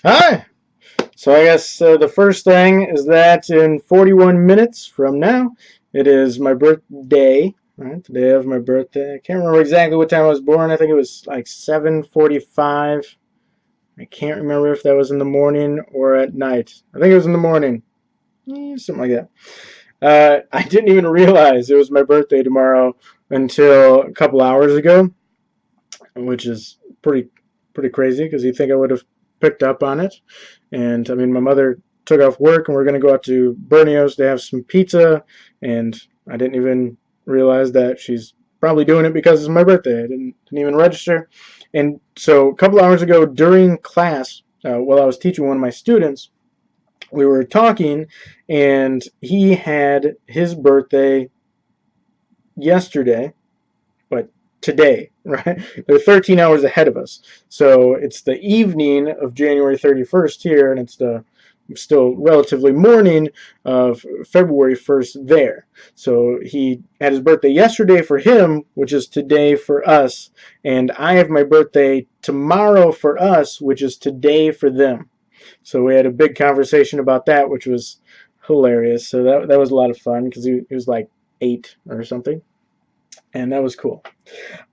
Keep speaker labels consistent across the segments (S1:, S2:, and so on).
S1: Hi! So I guess the first thing is that in 41 minutes from now, it is my birthday, right? The day of my birthday. I can't remember exactly what time I was born. I think it was like 7:45. I can't remember if that was in the morning or at night. I think it was in the morning. Something like that. I didn't even realize it was my birthday tomorrow until a couple hours ago, which is pretty crazy because you'd think I would have picked up on it. And I mean, my mother took off work and we're going to go out to Bernio's to have some pizza. And I didn't even realize that she's probably doing it because it's my birthday. I didn't even register. And so a couple hours ago during class, while I was teaching one of my students, we were talking, and he had his birthday yesterday, but today, right? They're 13 hours ahead of us. So it's the evening of January 31st here, and it's the still relatively morning of February 1st there. So he had his birthday yesterday for him, which is today for us, and I have my birthday tomorrow for us, which is today for them. So we had a big conversation about that, which was hilarious. So that was a lot of fun because he was like 8 or something, and that was cool.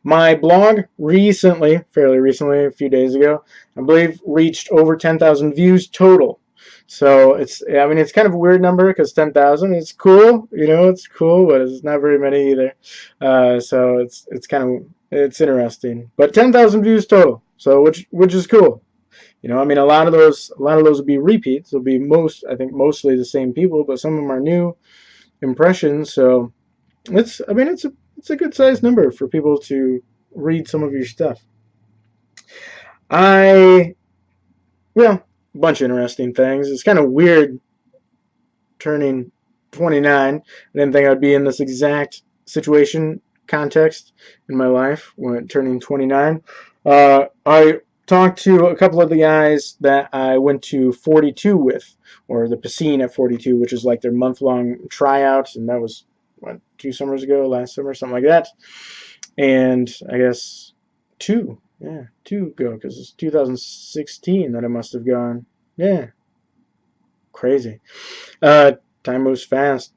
S1: My blog recently, fairly recently, a few days ago, I believe reached over 10,000 views total. So I mean, it's kind of a weird number because 10,000 is cool, it's cool, but it's not very many either. So it's kind of it's interesting. But 10,000 views total, so which is cool. I mean, a lot of those will be repeats. They'll be I think mostly the same people, but some of them are new impressions. So I mean, it's a good sized number for people to read some of your stuff. I Well, a bunch of interesting things. It's kind of weird turning 29. I didn't think I'd be in this exact situation context in my life when turning 29. I talked to a couple of the guys that I went to 42 with, or the Piscine at 42, which is like their month-long tryouts, and that was what, 2 summers ago, last summer, something like that. And I guess two ago, because it's 2016 that I must have gone. Yeah, crazy. Uh, Time moves fast.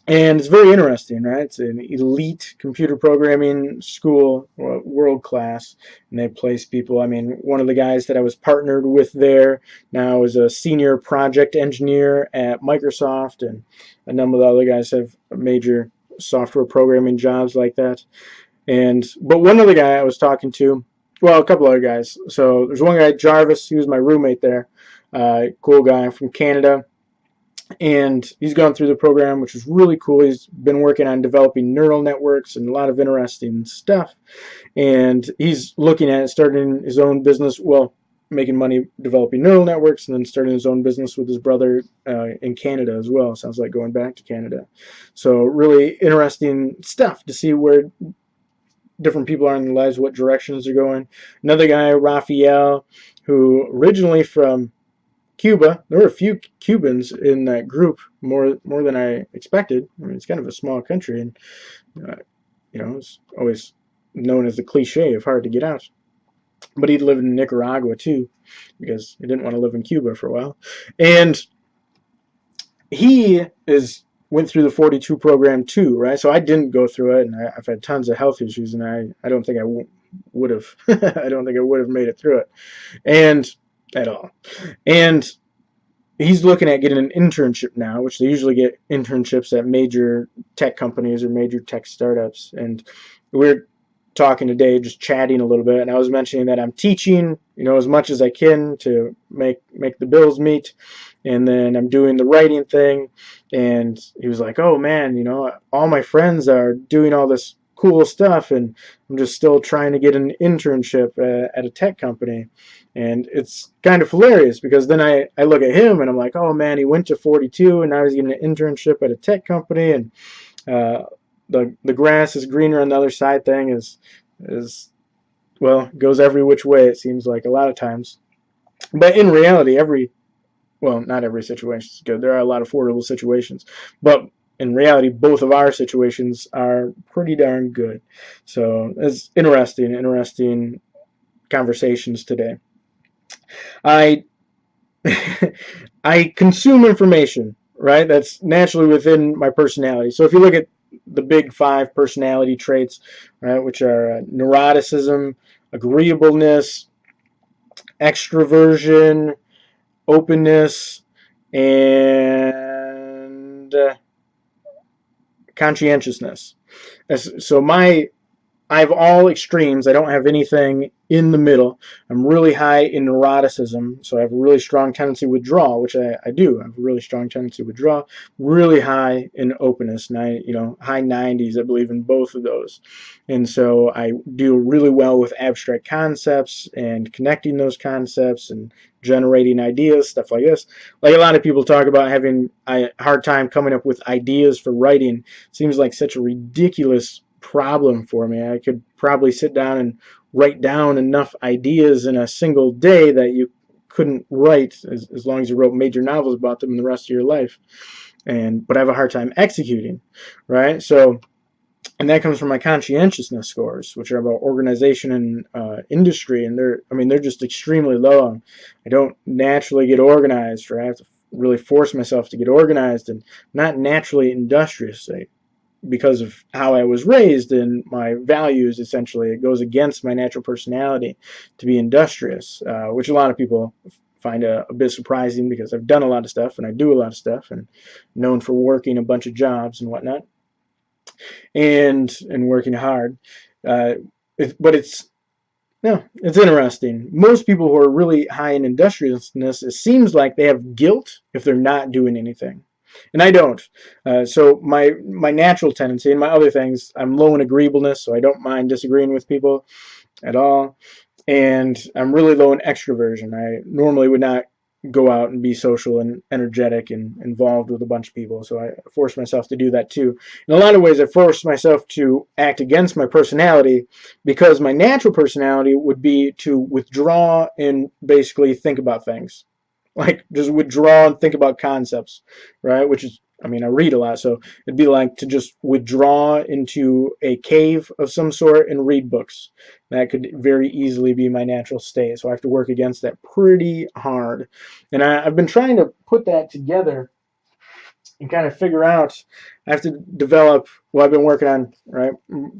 S1: And it's very interesting, right? It's an elite computer programming school, world class, and they place people. I mean, one of the guys that I was partnered with there now is a senior project engineer at Microsoft, and a number of the other guys have major software programming jobs like that. But one other guy I was talking to, well, a couple other guys. So there's one guy, Jarvis, he was my roommate there, cool guy from Canada, and he's gone through the program, which is really cool. He's been working on developing neural networks and a lot of interesting stuff, and he's looking at starting his own business, well, making money developing neural networks, and then starting his own business with his brother in Canada as well. Sounds like going back to Canada. So really interesting stuff to see where different people are in their lives, what directions they're going. Another guy, Raphael, who originally from Cuba. There were a few Cubans in that group, more than I expected. I mean, it's kind of a small country, and uh, it's always known as the cliche of hard to get out. But he'd lived in Nicaragua too, because he didn't want to live in Cuba for a while. And he went through the 42 program too, right? So I didn't go through it, and I've had tons of health issues, and I don't think I would have I don't think I would have made it through it, and at all. And he's looking at getting an internship now, which they usually get internships at major tech companies or major tech startups. And we're talking today, just chatting a little bit, and I was mentioning that I'm teaching, as much as I can to make the bills meet, and then I'm doing the writing thing. And he was like, "Oh man, all my friends are doing all this cool stuff, and I'm just still trying to get an internship at a tech company." And it's kind of hilarious because then I look at him and I'm like, "Oh man, he went to 42 and now he's getting an internship at a tech company." And uh, the grass is greener on the other side thing is well, goes every which way, it seems like a lot of times. But in reality, not every situation is good. There are a lot of affordable situations, but in reality, both of our situations are pretty darn good. So it's interesting conversations today. I I consume information, right? That's naturally within my personality. So if you look at the big 5 personality traits, right, which are neuroticism, agreeableness, extroversion, openness, and conscientiousness. So I have all extremes. I don't have anything in the middle. I'm really high in neuroticism, so I have a really strong tendency to withdraw, which I do. I have a really strong tendency to withdraw. Really high in openness, high 90s, I believe, in both of those. And so I do really well with abstract concepts and connecting those concepts and generating ideas, stuff like this. Like a lot of people talk about having a hard time coming up with ideas for writing. Seems like such a ridiculous problem for me. I could probably sit down and write down enough ideas in a single day that you couldn't write as long as you wrote major novels about them in the rest of your life. But I have a hard time executing, right? So, and that comes from my conscientiousness scores, which are about organization and industry, and they're just extremely low. I don't naturally get organized, right? I have to really force myself to get organized, and not naturally industrious. Because of how I was raised and my values, essentially, it goes against my natural personality to be industrious, which a lot of people find a bit surprising because I've done a lot of stuff and I do a lot of stuff and known for working a bunch of jobs and whatnot and working hard. But it's no, it's interesting. Most people who are really high in industriousness, it seems like they have guilt if they're not doing anything. And I don't. So my natural tendency and my other things, I'm low in agreeableness, so I don't mind disagreeing with people at all. And I'm really low in extroversion. I normally would not go out and be social and energetic and involved with a bunch of people. So I force myself to do that too. In a lot of ways, I force myself to act against my personality because my natural personality would be to withdraw and basically think about things. Like just withdraw and think about concepts, right? Which is, I mean, I read a lot, so it'd be like to just withdraw into a cave of some sort and read books. That could very easily be my natural state, so I have to work against that pretty hard. And I've been trying to put that together and kind of figure out. I have to develop. Well, I've been working on right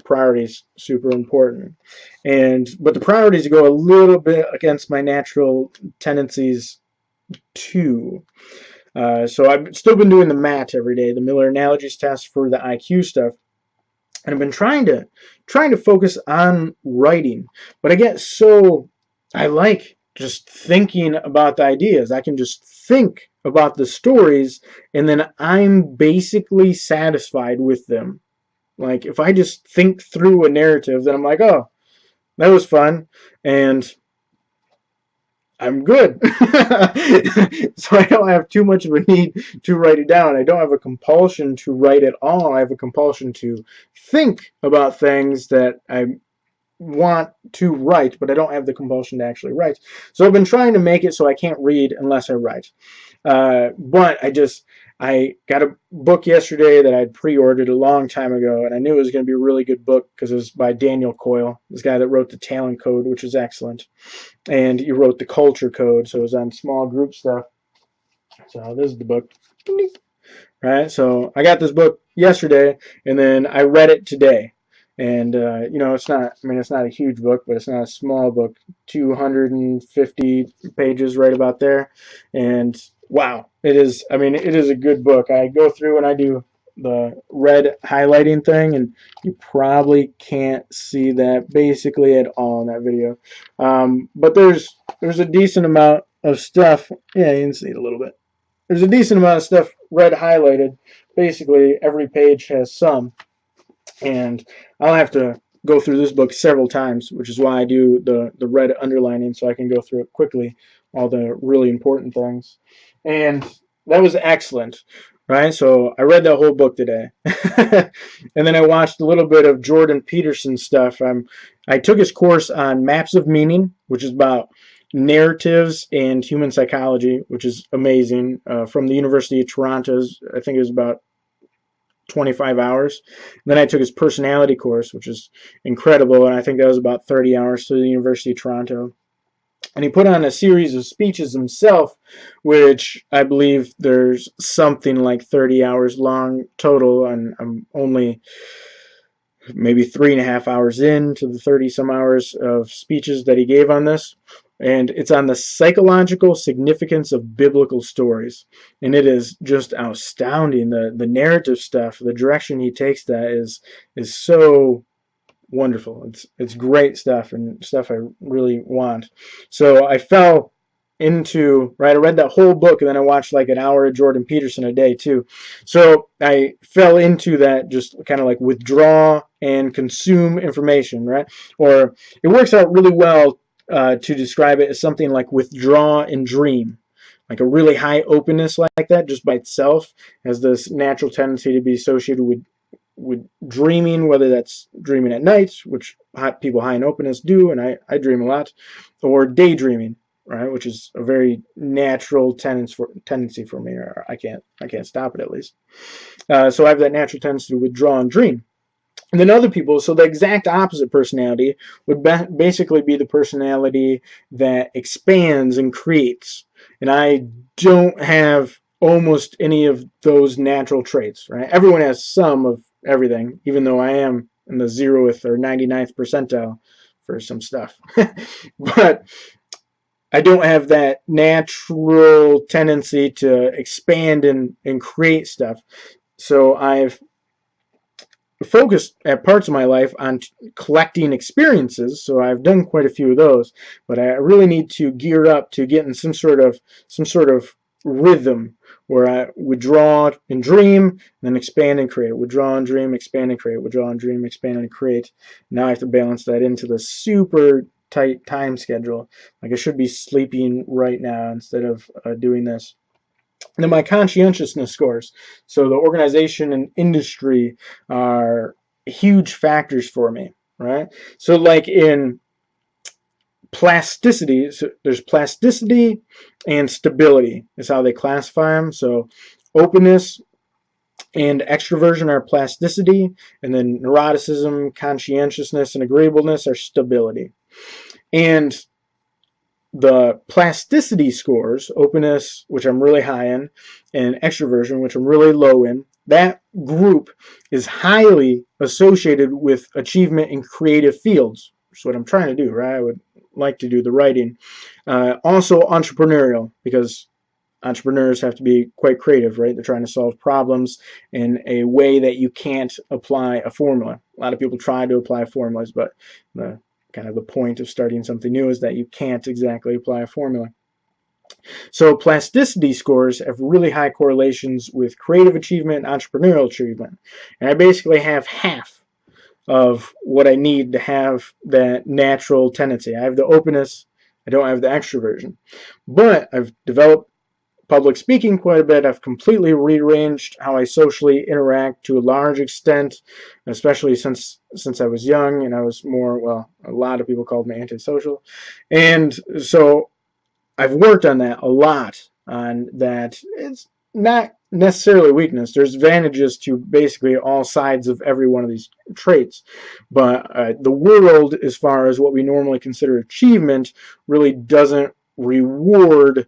S1: priorities, super important, but the priorities go a little bit against my natural tendencies too. So I've still been doing the MAT every day, the Miller Analogies test for the IQ stuff, and I've been trying to focus on writing. But I like just thinking about the ideas. I can just think about the stories, and then I'm basically satisfied with them. Like if I just think through a narrative, then I'm like, oh, that was fun, and I'm good. So I don't have too much of a need to write it down. I don't have a compulsion to write at all. I have a compulsion to think about things that I want to write, but I don't have the compulsion to actually write. So I've been trying to make it so I can't read unless I write. But I got a book yesterday that I'd pre-ordered a long time ago, and I knew it was going to be a really good book because it was by Daniel Coyle, this guy that wrote the Talent Code, which is excellent. And he wrote the Culture Code, so it was on small group stuff. So this is the book. Right, so I got this book yesterday, and then I read it today. And it's not. I mean, it's not a huge book, but it's not a small book. 250 pages, right about there. And wow, it is. I mean, it is a good book. I go through and I do the red highlighting thing, and you probably can't see that basically at all in that video. But there's a decent amount of stuff. Yeah, you can see it a little bit. There's a decent amount of stuff red highlighted. Basically, every page has some. And I'll have to go through this book several times, which is why I do the red underlining so I can go through it quickly, all the really important things. And that was excellent, right? So I read that whole book today. And then I watched a little bit of Jordan Peterson's stuff. I took his course on Maps of Meaning, which is about narratives and human psychology, which is amazing, from the University of Toronto. I think it was about 25 hours. And then I took his personality course, which is incredible, and I think that was about 30 hours through the University of Toronto. And he put on a series of speeches himself, which I believe there's something like 30 hours long total, and I'm only maybe 3.5 hours into the 30 some hours of speeches that he gave on this. And it's on the psychological significance of biblical stories. And it is just astounding. The narrative stuff, the direction he takes that is so wonderful. It's great stuff, and stuff I really want. So I fell into, right, I read that whole book, and then I watched like an hour of Jordan Peterson a day too. So I fell into that, just kind of like withdraw and consume information, right? Or it works out really well to describe it as something like withdraw and dream. Like a really high openness like that, just by itself, has this natural tendency to be associated with dreaming, whether that's dreaming at night, which people high in openness do, and I dream a lot, or daydreaming, right, which is a very natural tendency for me, or I can't stop it, at least. So I have that natural tendency to withdraw and dream. And then other people, so the exact opposite personality would basically be the personality that expands and creates. And I don't have almost any of those natural traits, right? Everyone has some of everything, even though I am in the 0th or 99th percentile for some stuff. But I don't have that natural tendency to expand and create stuff. So I've focused at parts of my life on collecting experiences, so I've done quite a few of those, but I really need to gear up to get in some sort of rhythm where I withdraw and dream, then expand and create, withdraw and dream, expand and create, withdraw and dream, expand and create. Now I have to balance that into the super tight time schedule. Like I should be sleeping right now instead of doing this. And then my conscientiousness scores. So the organization and industry are huge factors for me, right? So like in plasticity, so there's plasticity and stability is how they classify them. So openness and extroversion are plasticity, and then neuroticism, conscientiousness, and agreeableness are stability. And the plasticity scores, openness, which I'm really high in, and extroversion, which I'm really low in, that group is highly associated with achievement in creative fields, which is what I'm trying to do, right? I would like to do the writing. Also entrepreneurial, because entrepreneurs have to be quite creative, right? They're trying to solve problems in a way that you can't apply a formula. A lot of people try to apply formulas, but the kind of the point of starting something new is that you can't exactly apply a formula. So plasticity scores have really high correlations with creative achievement and entrepreneurial achievement. And I basically have half of what I need to have that natural tendency. I have the openness, I don't have the extroversion. But I've developed public speaking quite a bit. I've completely rearranged how I socially interact to a large extent, especially since I was young and I was more, well, a lot of people called me antisocial. And so I've worked on that a lot, on that. It's not necessarily weakness. There's advantages to basically all sides of every one of these traits. But the world, as far as what we normally consider achievement, really doesn't reward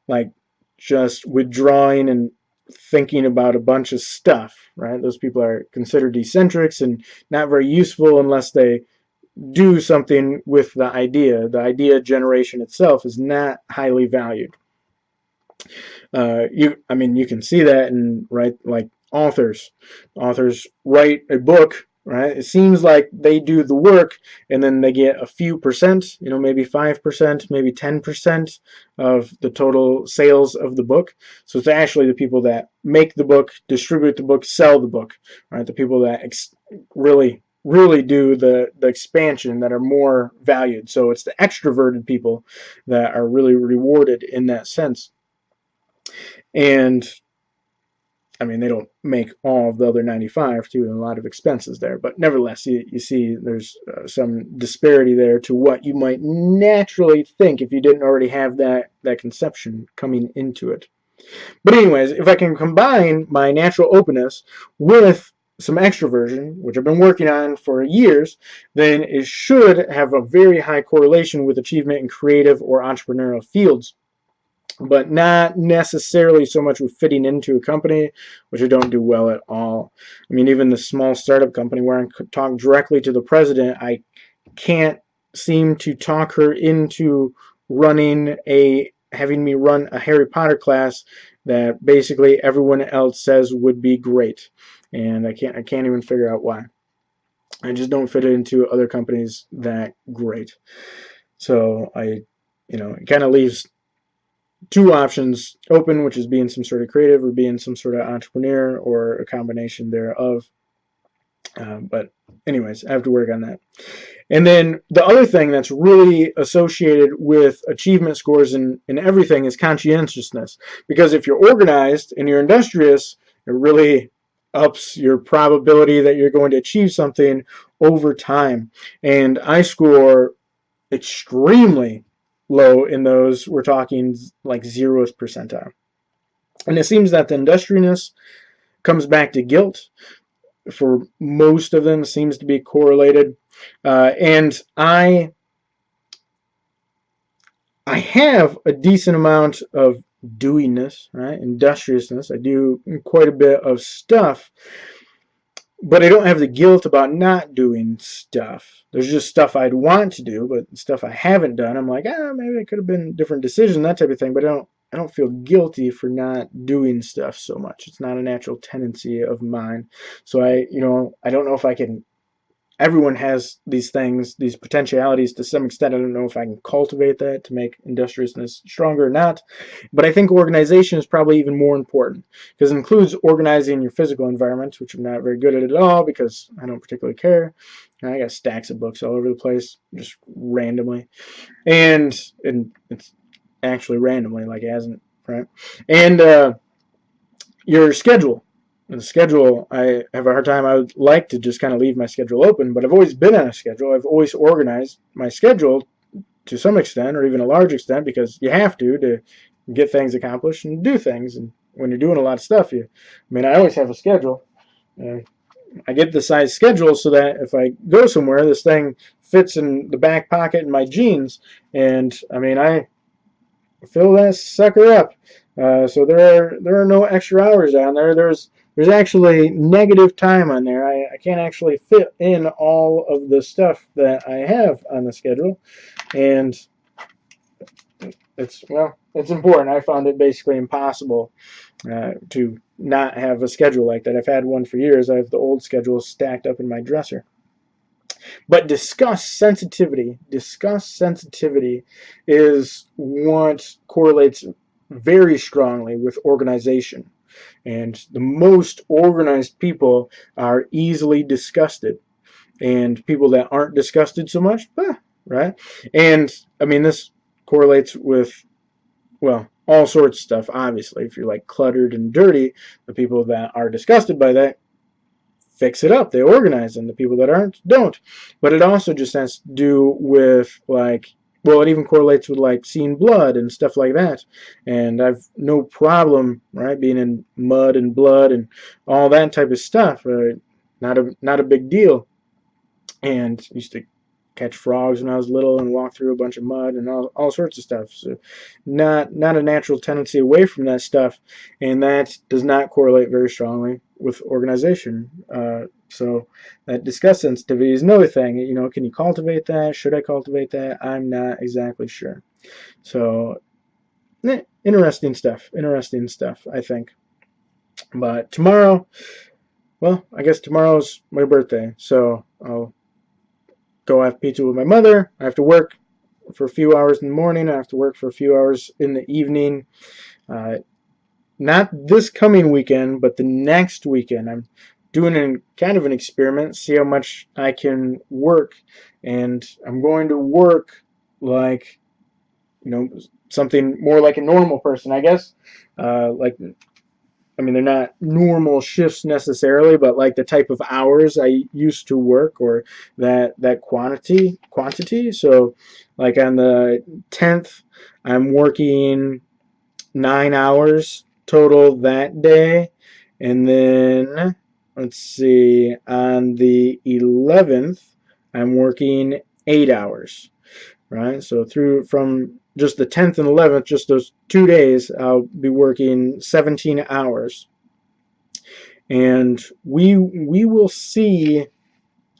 S1: like just withdrawing and thinking about a bunch of stuff, right? Those people are considered eccentrics and not very useful unless they do something with the idea. The idea generation itself is not highly valued. You can see that in, right, like authors. Authors write a book, right? It seems like they do the work, and then they get a few percent, maybe 5%, maybe 10% of the total sales of the book. So it's actually the people that make the book, distribute the book, sell the book, right? The people that really do the expansion that are more valued. So it's the extroverted people that are really rewarded in that sense. And they don't make all of the other 95 too, and a lot of expenses there. But nevertheless, you see there's some disparity there to what you might naturally think if you didn't already have that conception coming into it. But anyways, if I can combine my natural openness with some extroversion, which I've been working on for years, then it should have a very high correlation with achievement in creative or entrepreneurial fields, but not necessarily so much with fitting into a company, which I don't do well at all. I mean, even the small startup company where I talk directly to the president, I can't seem to talk her into having me run a Harry Potter class that basically everyone else says would be great, and I can't even figure out why. I just don't fit it into other companies that great. So it kind of leaves two options open, which is being some sort of creative or being some sort of entrepreneur or a combination thereof. But anyways, I have to work on that. And then the other thing that's really associated with achievement scores in everything is conscientiousness. Because if you're organized and you're industrious, it really ups your probability that you're going to achieve something over time. And I score extremely low in those. We're talking like 0th percentile. And it seems that the industriousness comes back to guilt. For most of them, seems to be correlated. And I have a decent amount of doingness, right? Industriousness. I do quite a bit of stuff, but I don't have the guilt about not doing stuff. There's just stuff I'd want to do, but stuff I haven't done, I'm like, maybe it could have been a different decision, that type of thing. But I don't feel guilty for not doing stuff so much. It's not a natural tendency of mine. So I don't know if I can. Everyone has these things, these potentialities to some extent. I don't know if I can cultivate that to make industriousness stronger or not. But I think organization is probably even more important because it includes organizing your physical environment, which I'm not very good at all because I don't particularly care. I got stacks of books all over the place, just randomly. And it's actually randomly, like it hasn't, right? And your schedule. The schedule, I have a hard time. I would like to just kind of leave my schedule open, but I've always been on a schedule. I've always organized my schedule to some extent, or even a large extent, because you have to get things accomplished and do things. And when you're doing a lot of stuff, I always have a schedule. I get the size schedule so that if I go somewhere, this thing fits in the back pocket in my jeans, and I fill that sucker up. So there are no extra hours on there. There's actually negative time on there. I can't actually fit in all of the stuff that I have on the schedule, and it's important. I found it basically impossible to not have a schedule like that. I've had one for years. I have the old schedule stacked up in my dresser. But discuss sensitivity. Discuss sensitivity is what correlates very strongly with organization. And the most organized people are easily disgusted. And people that aren't disgusted so much, right? And this correlates with, all sorts of stuff, obviously. If you're like cluttered and dirty, the people that are disgusted by that fix it up. They organize them. The people that aren't, don't. But it also just has to do with it even correlates with like seeing blood and stuff like that. And I've no problem, right, being in mud and blood and all that type of stuff. Not a big deal. And used to catch frogs when I was little and walk through a bunch of mud and all sorts of stuff. So not a natural tendency away from that stuff, and that does not correlate very strongly with organization. So that discuss sensitivity is another thing. Can you cultivate that? Should I cultivate that? I'm not exactly sure. So interesting stuff, I think. But tomorrow, I guess tomorrow's my birthday, so I'll go have pizza with my mother. I have to work for a few hours in the morning. I have to work for a few hours in the evening. Not this coming weekend, but the next weekend. I'm doing kind of an experiment, see how much I can work. And I'm going to work like, something more like a normal person, I guess. They're not normal shifts necessarily, but like the type of hours I used to work, or that quantity. So like on the 10th, I'm working 9 hours total that day. And then let's see, on the 11th, I'm working 8 hours, right? So from just the 10th and 11th, just those 2 days, I'll be working 17 hours. And we will see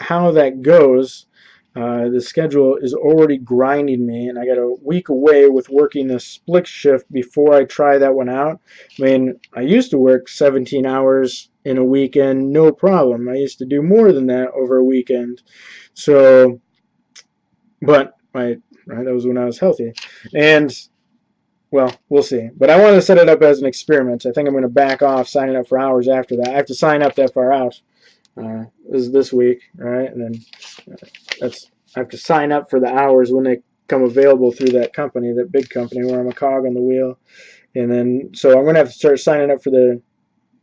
S1: how that goes. The schedule is already grinding me, and I got a week away with working a split shift before I try that one out. I mean, I used to work 17 hours in a weekend, no problem. I used to do more than that over a weekend. So, but right, that was when I was healthy. And well, we'll see. But I want to set it up as an experiment. I think I'm going to back off signing up for hours after that. I have to sign up that far out. This week, right? And then I have to sign up for the hours when they come available through that company, that big company where I'm a cog on the wheel. And then, so I'm going to have to start signing up for the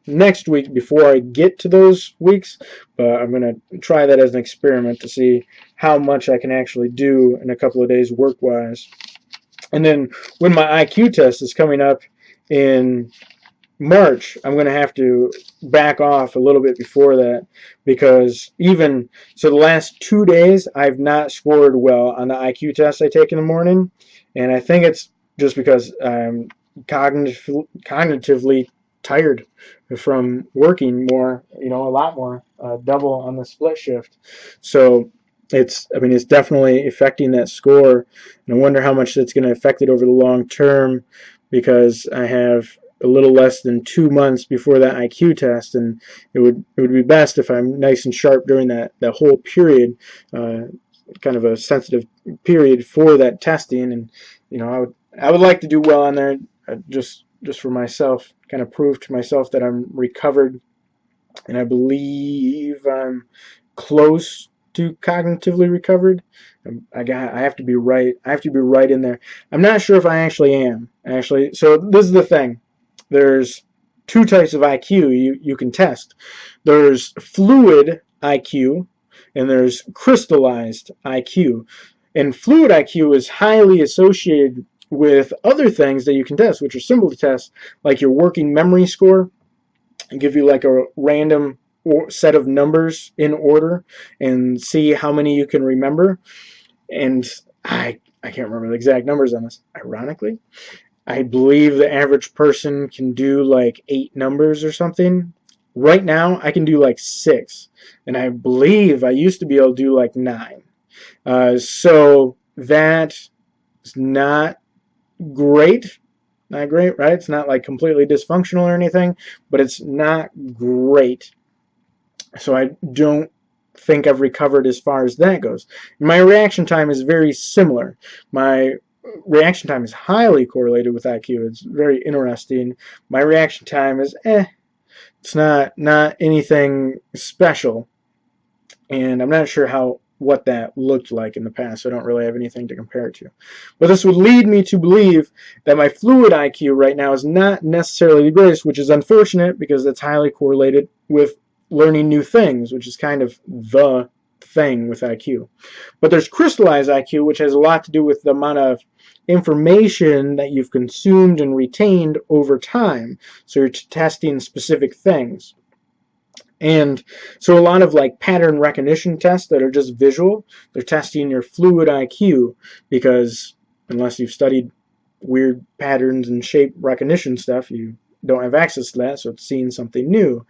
S1: next week before I get to those weeks. But I'm going to try that as an experiment to see how much I can actually do in a couple of days work-wise. And then when my IQ test is coming up in March, I'm going to have to back off a little bit before that, because even so, the last 2 days I've not scored well on the IQ test I take in the morning, and I think it's just because I'm cognitively tired from working more, a lot more, double on the split shift. So it's definitely affecting that score, and I wonder how much that's going to affect it over the long term, because I have a little less than 2 months before that IQ test, and it would be best if I'm nice and sharp during that whole period, kind of a sensitive period for that testing. And I would like to do well on there, just for myself, kind of prove to myself that I'm recovered, and I believe I'm close to cognitively recovered. I have to be right. I have to be right in there. I'm not sure if I actually am. So this is the thing. There's 2 types of IQ you can test. There's fluid IQ, and there's crystallized IQ. And fluid IQ is highly associated with other things that you can test, which are simple to test, like your working memory score. And give you like a random set of numbers in order and see how many you can remember. And I can't remember the exact numbers on this, ironically. I believe the average person can do like 8 numbers or something. Right now, I can do like 6. And I believe I used to be able to do like 9. So that is not great. Not great, right? It's not like completely dysfunctional or anything, but it's not great. So I don't think I've recovered as far as that goes. My reaction time is very similar. My reaction time is highly correlated with IQ. It's very interesting. My reaction time is it's not anything special, and I'm not sure what that looked like in the past, so I don't really have anything to compare it to. But this would lead me to believe that my fluid IQ right now is not necessarily the greatest, which is unfortunate because that's highly correlated with learning new things, which is kind of the thing with IQ. But there's crystallized IQ, which has a lot to do with the amount of information that you've consumed and retained over time. So you're testing specific things. And so a lot of like pattern recognition tests that are just visual, they're testing your fluid IQ, because unless you've studied weird patterns and shape recognition stuff, you don't have access to that, so it's seeing something new.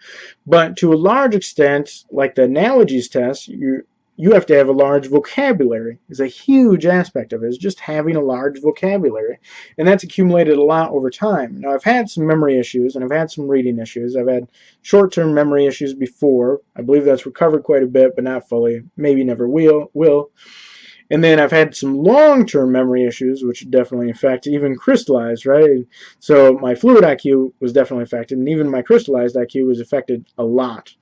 S1: But to a large extent, like the analogies test, you have to have a large vocabulary. Is a huge aspect of it, is just having a large vocabulary. And that's accumulated a lot over time. Now, I've had some memory issues, and I've had some reading issues. I've had short-term memory issues before. I believe that's recovered quite a bit, but not fully. Maybe never will. And then I've had some long-term memory issues, which definitely affect even crystallized, right? So my fluid IQ was definitely affected, and even my crystallized IQ was affected a lot.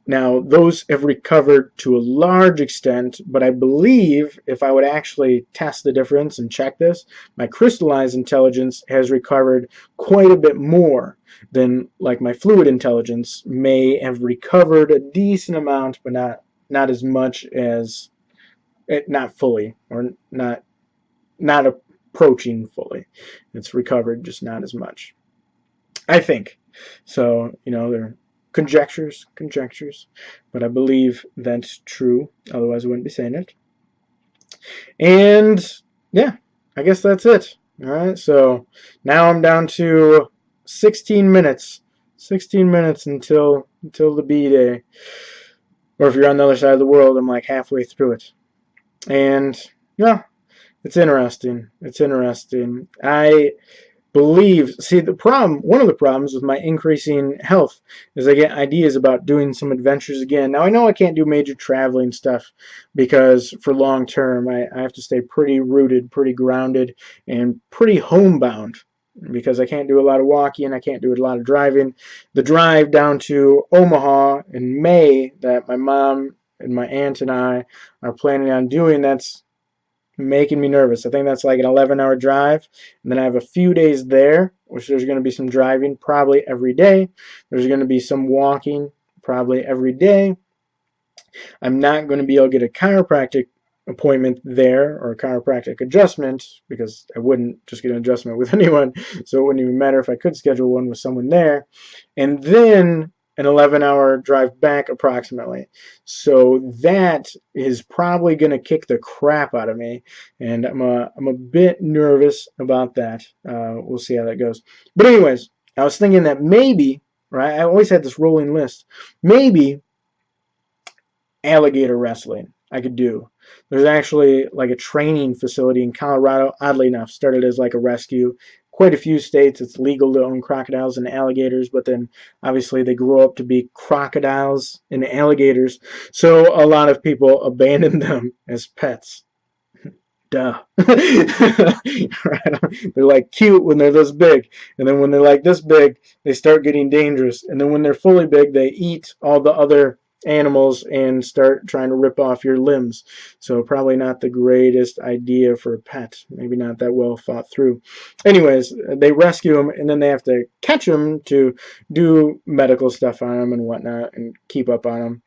S1: Now, those have recovered to a large extent, but I believe if I would actually test the difference and check this, my crystallized intelligence has recovered quite a bit more than like my fluid intelligence may have recovered a decent amount, but not as much as, not fully, or not approaching fully. It's recovered, just not as much, I think. So, conjectures, but I believe that's true. Otherwise, I wouldn't be saying it. And yeah, I guess that's it. All right, so now I'm down to 16 minutes. 16 minutes until the B day. Or if you're on the other side of the world, I'm like halfway through it. And yeah, it's interesting. It's interesting. I believe, see, one of the problems with my increasing health is I get ideas about doing some adventures again. Now I know I can't do major traveling stuff because for long term I have to stay pretty rooted, pretty grounded, and pretty homebound because I can't do a lot of walking, I can't do a lot of driving. The drive down to Omaha in May that my mom and my aunt and I are planning on doing, that's making me nervous. I think that's like an 11-hour drive. And then I have a few days there, which there's going to be some driving probably every day. There's going to be some walking probably every day. I'm not going to be able to get a chiropractic appointment there or a chiropractic adjustment because I wouldn't just get an adjustment with anyone. So it wouldn't even matter if I could schedule one with someone there. And then an 11-hour drive back approximately. So that is probably going to kick the crap out of me, and I'm a bit nervous about that. We'll see how that goes. But anyways, I was thinking that maybe, right, I always had this rolling list, maybe alligator wrestling I could do. There's actually like a training facility in Colorado, oddly enough, started as like a rescue. Quite a few states it's legal to own crocodiles and alligators, but then obviously they grow up to be crocodiles and alligators, so a lot of people abandon them as pets. Duh. Right? They're like cute when they're this big, and then when they're like this big, they start getting dangerous, and then when they're fully big, they eat all the other animals and start trying to rip off your limbs. So probably not the greatest idea for a pet. Maybe not that well thought through. Anyways, they rescue them and then they have to catch them to do medical stuff on them and whatnot and keep up on them,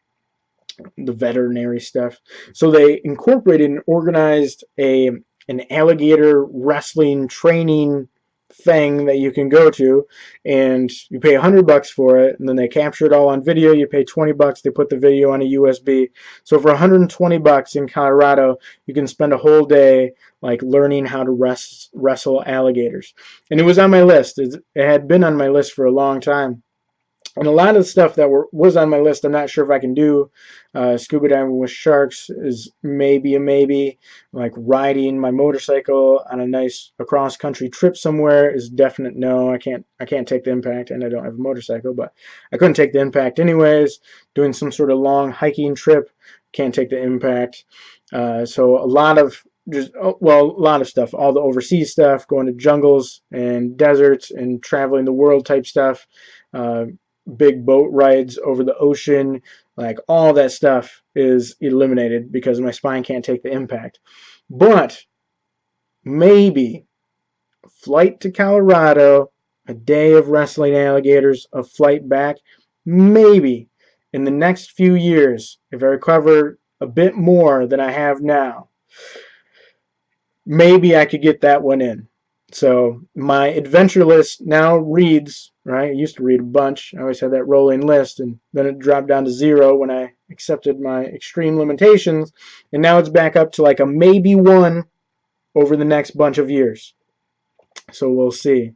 S1: the veterinary stuff. So they incorporated and organized an alligator wrestling training thing that you can go to, and you pay $100 for it, and then they capture it all on video. You pay $20, they put the video on a USB. So for $120 in Colorado, you can spend a whole day like learning how to wrestle alligators. And it was on my list. It had been on my list for a long time. And a lot of the stuff that was on my list, I'm not sure if I can do. Scuba diving with sharks is maybe a maybe. Like riding my motorcycle on a nice cross-country trip somewhere is definite no. I can't take the impact, and I don't have a motorcycle, but I couldn't take the impact anyways. Doing some sort of long hiking trip, can't take the impact. So a lot of a lot of stuff, all the overseas stuff, going to jungles and deserts and traveling the world type stuff. Big boat rides over the ocean, like all that stuff is eliminated because my spine can't take the impact. But maybe flight to Colorado, a day of wrestling alligators, a flight back, maybe in the next few years, if I recover a bit more than I have now, maybe I could get that one in. So my adventure list now reads, right? I used to read a bunch. I always had that rolling list, and then it dropped down to 0 when I accepted my extreme limitations, and now it's back up to like a maybe 1 over the next bunch of years. So we'll see.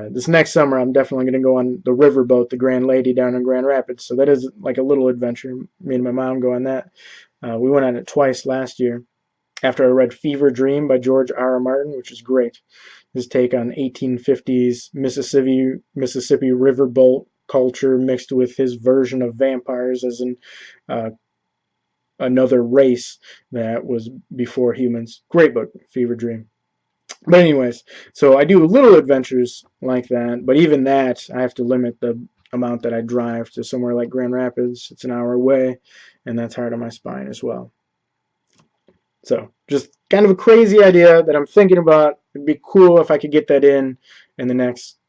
S1: This next summer, I'm definitely going to go on the riverboat, the Grand Lady, down in Grand Rapids. So that is like a little adventure. Me and my mom go on that. We went on it twice last year. After I read Fever Dream by George R.R. Martin, which is great. His take on 1850s Mississippi riverboat culture mixed with his version of vampires as in another race that was before humans. Great book, Fever Dream. But anyways, so I do little adventures like that, but even that, I have to limit the amount that I drive to somewhere like Grand Rapids. It's an hour away, and that's hard on my spine as well. So just kind of a crazy idea that I'm thinking about. It'd be cool if I could get that in the next,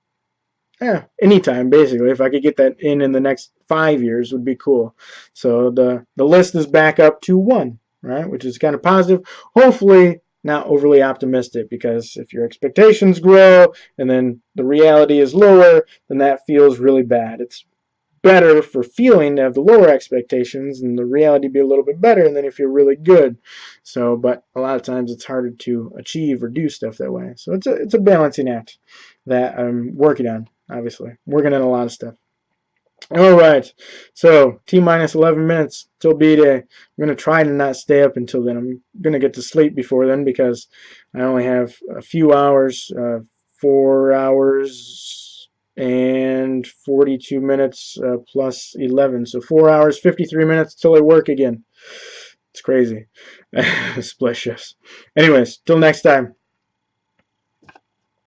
S1: anytime basically. If I could get that in the next 5 years would be cool. So the list is back up to 1, right, which is kind of positive. Hopefully not overly optimistic, because if your expectations grow and then the reality is lower, then that feels really bad. It's better for feeling to have the lower expectations and the reality be a little bit better, and then you feel really good. So, but a lot of times it's harder to achieve or do stuff that way. So it's a balancing act that I'm working on. Obviously, working on a lot of stuff. All right, so T minus 11 minutes till B day. I'm gonna try to not stay up until then. I'm gonna get to sleep before then because I only have a few hours, 4 hours and 42 minutes plus 11, so 4 hours 53 minutes till I work again. It's crazy. Split shifts. Anyways, till next time.